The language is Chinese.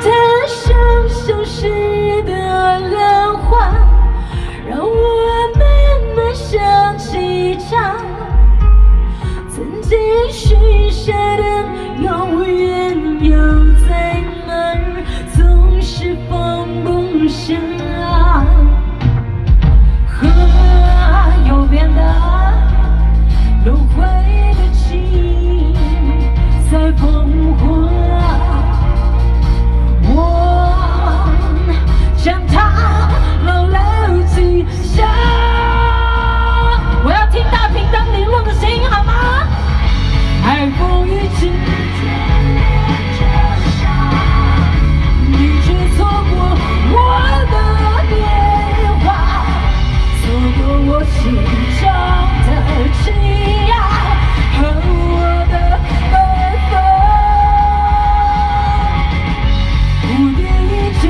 它像消失的莲花，让我慢慢想起一场曾经许下的永远又在哪儿，总是放不下。河又变得轮回的情在风化，我将它牢牢记下。我要听大屏当联络的声音，好吗？海风一直你却错过我的电话，错过我心中的情呀和我的北方。蝴蝶依旧。